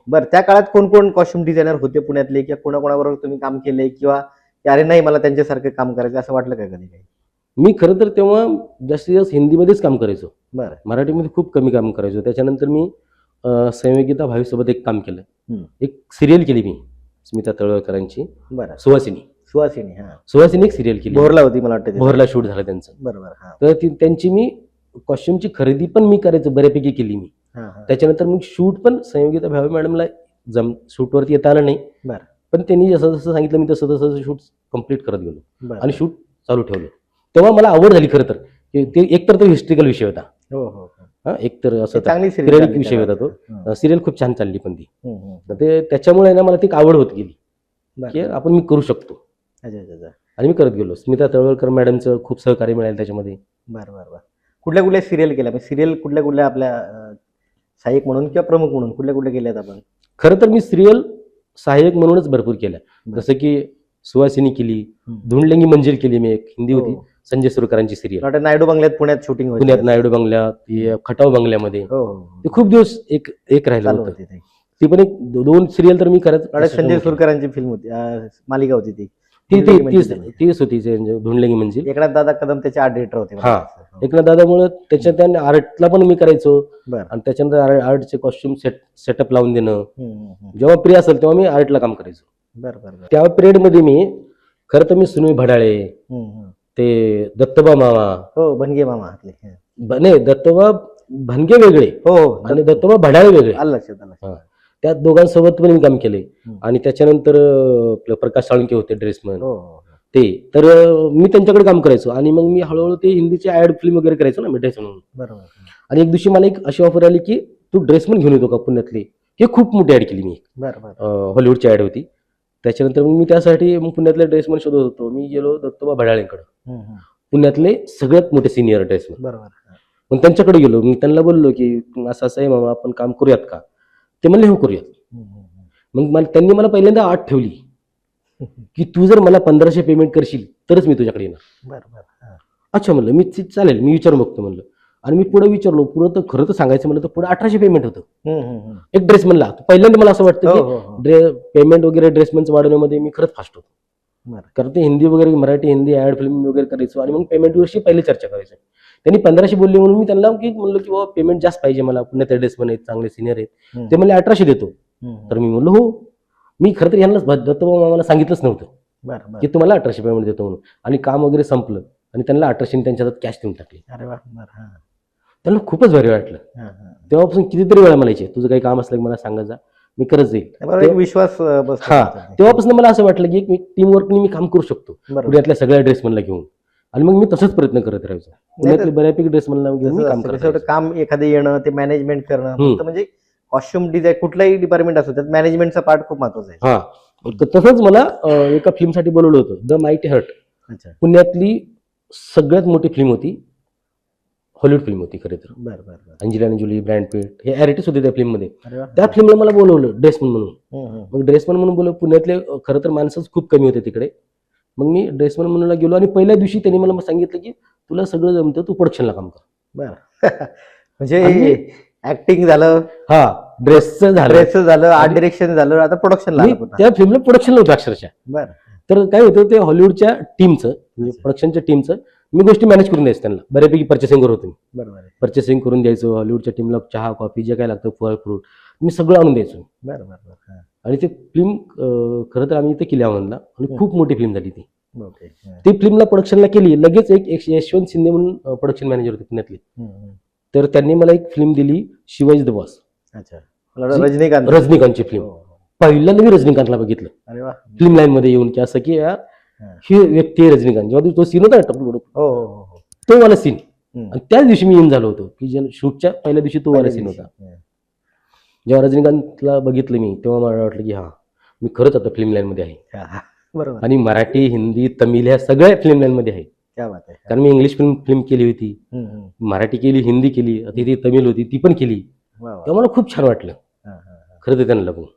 बरं, त्या काळात कोण कोण कॉस्ट्युम डिझायनर होते पुण्यातले, किंवा कोणाकोणाबरोबर तुम्ही काम केलंय, किंवा अरे नाही मला त्यांच्यासारखं काम करायचं असं वाटलं का कधी काही? मी खरं तर तेव्हा जास्तीत जास्त हिंदीमध्येच काम करायचो, बरं. मराठीमध्ये खूप कमी काम करायचो. त्याच्यानंतर मी संयोगिता भावेसोबत एक काम केलं. हम्म. एक सिरियल केली मी स्मिता तळवळकरांची, बरं. सुवासिनी. सुहासिनी. हा, सुवासिनी एक सिरियल केली. भोरला होती मला वाटतं ते. भोरला शूट झालं त्यांचं. बरोबर. हा, तर त्यांची मी कॉस्ट्युमची खरेदी पण मी करायचं बऱ्यापैकी केली मी. हा, हा. त्याच्यानंतर मग शूट पण संयोगिता भावे मॅडमला शूटवरती येता आलं नाही, बरं. पण त्यांनी जसं जसं सांगितलं मी तसं तसं शूट कम्प्लीट करत गेलो बरं. आणि शूट चालू ठेवलं. तेव्हा मला आवड झाली खरं तर, की ते एकतर तो हिस्ट्रिकल विषय होता. हो हो हो. हा, एकतर असं चांगली पिरियडिक विषय होता तो. सिरियल खूप छान चालली पण ती. सिरियल. ते त्याच्यामुळे ना मला ती आवड होत गेली की बरं. आपण मी करू शकतो, अच्छा अच्छा अच्छा. आणि मी करत गेलो. स्मिता तळवळकर मॅडमचं खूप सहकार्य मिळालं त्याच्यामध्ये. बरं बरं बरं. कुठल्या कुठल्या सिरियल केल्या, सिरियल कुठल्या कुठल्या आपल्या सहाय्यक म्हणून किंवा प्रमुख म्हणून कुठल्या कुठल्या केल्यात आपण? खरं तर मी सिरियल सहाय्यक म्हणूनच भरपूर केल्या. बरं. जसं की सुवासिनी केली, धुंडलेंगी मंजिल केली मी, एक हिंदी होती संजय सुरकरांची सिरियल. वाटतं नायडू बंगल्यात पुण्यात शूटिंग होती. पुण्यात नायडू बंगल्यात, ती खटाव बंगल्यामध्ये हो हो. ते खूप दिवस एक राहिलं चालू होतं. होती ते. ती पण एक दोन सिरियल तर मी करत. संजय सुरकरांची फिल्म होती, मालिका होती ती. तीच होती धुंडलेंगी मंजिल. एकनाथ दादा कदम त्याचे आर्ट डिरेक्टर होते. हा, एकनाथ दादामुळे त्याच्यात त्या आर्टला पण मी करायचो. बरं. आणि त्याच्यानंतर आर्टचे कॉस्ट्युम सेटअप लावून देणं. बरं जेव्हा फ्री असेल तेव्हा मी आर्टला काम करायचो. बरं. त्या पिरियडमध्ये मी खरं तर मी सुनील भडाळे, ते दत्तोबा मामा, हो भनगे मामा आपले. नाही दत्तोबा भनगे वेगळे हो हो. आणि दत्तोबा भडाळे वेगळे, आलं लक्षात आलं. हा. त्या दोघांसोबत पण मी काम केले. हम्म. आणि त्याच्यानंतर आपलं प्रकाश साळुंके होते ड्रेसमॅन, हो हो. ते तर मी त्यांच्याकडे काम करायचो. आणि मग मी हळूहळू ते हिंदीचे ऍड फिल्म वगैरे करायचो ना मी ड्रेस म्हणून. बरोबर. आणि एक दिवशी मला एक अशी ऑफर आली की तू ड्रेसमॅन घेऊन येतो का पुण्यातली. हे खूप मोठी ऍड केली मी, बरं. हॉलिवूडची ऍड होती. त्याच्यानंतर मग मी त्यासाठी मग पुण्यातले ड्रेसमॅन शोधत होतो. मी गेलो दत्तोबा भडाळेंकडे, पुण्यातले सगळ्यात मोठे सिनियर ड्रेसमॅन. बरोबर. मग त्यांच्याकडे गेलो. मी त्यांना बोललो की असं असं आहे मामा, आपण काम करूयात का? ते म्हणले हो करूयात. मग त्यांनी मला पहिल्यांदा अट ठेवली की तू जर मला 1500 पेमेंट करशील तरच मी तुझ्याकडे येणार. बरोबर. अच्छा म्हणलं, मी चालेल, मी विचारून बघतो म्हणलं. आणि मी पुढे विचारलो, पुढं तर खरं तर सांगायचं म्हणलं तर पुढे 1800 पेमेंट होतं एक ड्रेसमॅनला. पहिल्यांदा मला असं वाटतं की पेमेंट वगैरे ड्रेसमॅनचं वाढवण्यामध्ये मी खरंच फास्ट होतो. कारण ते हिंदी वगैरे, मराठी हिंदी ऍड फिल्म वगैरे करायचो आणि मग पेमेंट वर्षी पहिली चर्चा करायचो. त्यांनी 1500 बोलले म्हणून मी त्यांना म्हणलं की बाबा पेमेंट जास्त पाहिजे मला, पुण्यात ड्रेसमॅन आहेत, चांगले सिनियर आहेत. ते म्हणले 1800 देतो. तर मी म्हणलो हो. मी खरं तर यांना दत्तोबा मामाला सांगितलंच नव्हतं की तुम्हाला 1800 पेमेंट देतो म्हणून. आणि काम वगैरे संपलं आणि त्यांना 1800 त्यांच्या हातात कॅश देऊन टाकली. अरे वा. त्यांना खूपच भारी वाटलं. तेव्हापासून कितीतरी वेळा म्हणायचे तुझं काही काम असलं की मला सांगत जा, मी करत जाईल. विश्वास. हा, तेव्हापासून मला असं वाटलं की टीम वर्कनी मी काम करू शकतो पुण्यातल्या सगळ्या ड्रेसमॅनला घेऊन. आणि मग मी तसंच प्रयत्न करत राहायचो. पुण्यातले बऱ्यापैकी ड्रेसमॅनला घेऊन मी काम करत. काम एखादं येणं, ते मॅनेजमेंट करणं, म्हणजे कॉस्ट्युम डिझाईन कुठलाही डिपार्टमेंट असो त्यात मॅनेजमेंटचा पार्ट खूप महत्वाचा आहे. हा, तसंच मला एका फिल्मसाठी बोलवलं होतं, द माइटी हर्ट. पुण्यातली सगळ्यात मोठी फिल्म होती, हॉलिवूड फिल्म होती खरं तर. अंजलिना जोली, ब्रॅड पिट हे ऍक्टर्स होते त्या फिल्म मध्ये. त्या फिल्मला मला बोलवलं ड्रेसमॅन म्हणून. मग ड्रेसमॅन म्हणून बोलवलं. पुण्यातले खरं तर माणसंच खूप कमी होते तिकडे. मग मी ड्रेसमॅन म्हणून गेलो आणि पहिल्या दिवशी त्यांनी मला सांगितलं की तुला सगळं जमतं, तू प्रोडक्शनला काम कर. बरं. म्हणजे ऍक्टिंग झालं, हा, ड्रेसचं झालं, आर्ट डिरेक्शन झालं, आता प्रोडक्शनला. त्या फिल्मला प्रोडक्शन होतं अक्षरशः. बरं. तर काय होतं, ते हॉलिवूडच्या टीमचं, म्हणजे प्रोडक्शनच्या टीमचं मी गोष्टी मॅनेज करून द्यायचं त्यांना. बऱ्यापैकी पर्चेसिंग होतो मी. बरोबर. पर्चेसिंग करून द्यायचो. हॉलिवूडच्या टीमला चहा, कॉफी, जे काय लागतं, फळ, फ्रूट मी सगळं आणून द्यायचो. बरोबर. आणि ते फिल्म खरं तर आम्ही इथे केली म्हणला, आणि खूप मोठी फिल्म झाली ती. ती ती फिल्मला प्रोडक्शनला केली. लगेच एक यशवंत शिंदे म्हणून प्रोडक्शन मॅनेजर होते पुण्यातले. तर त्यांनी मला एक फिल्म दिली, शिवाजी द बॉस. रजनीकांतची फिल्म. पहिल्यांदा मी रजनीकांतला बघितलं फिल्म लाईन मध्ये येऊन, की असं की ही व्यक्ती आहे रजनीकांत. जेव्हा तो सीन होता तो वाला सीन, आणि त्याच दिवशी मी येऊन झालो होतो की शूटच्या पहिल्या दिवशी तो वाला सीन होता. जेव्हा रजनीकांतला बघितलं मी, तेव्हा मला वाटलं की हा, मी खरंच आता फिल्म लाईन मध्ये आहे. बरोबर. आणि मराठी, हिंदी, तमिळ ह्या सगळ्या फिल्म लाईन मध्ये आहे. कारण मी इंग्लिश फिल्म केली होती, मराठी केली, हिंदी केली, ती तमिळ होती ती पण केली. तेव्हा मला खूप छान वाटलं खरं तर त्यांना बघून.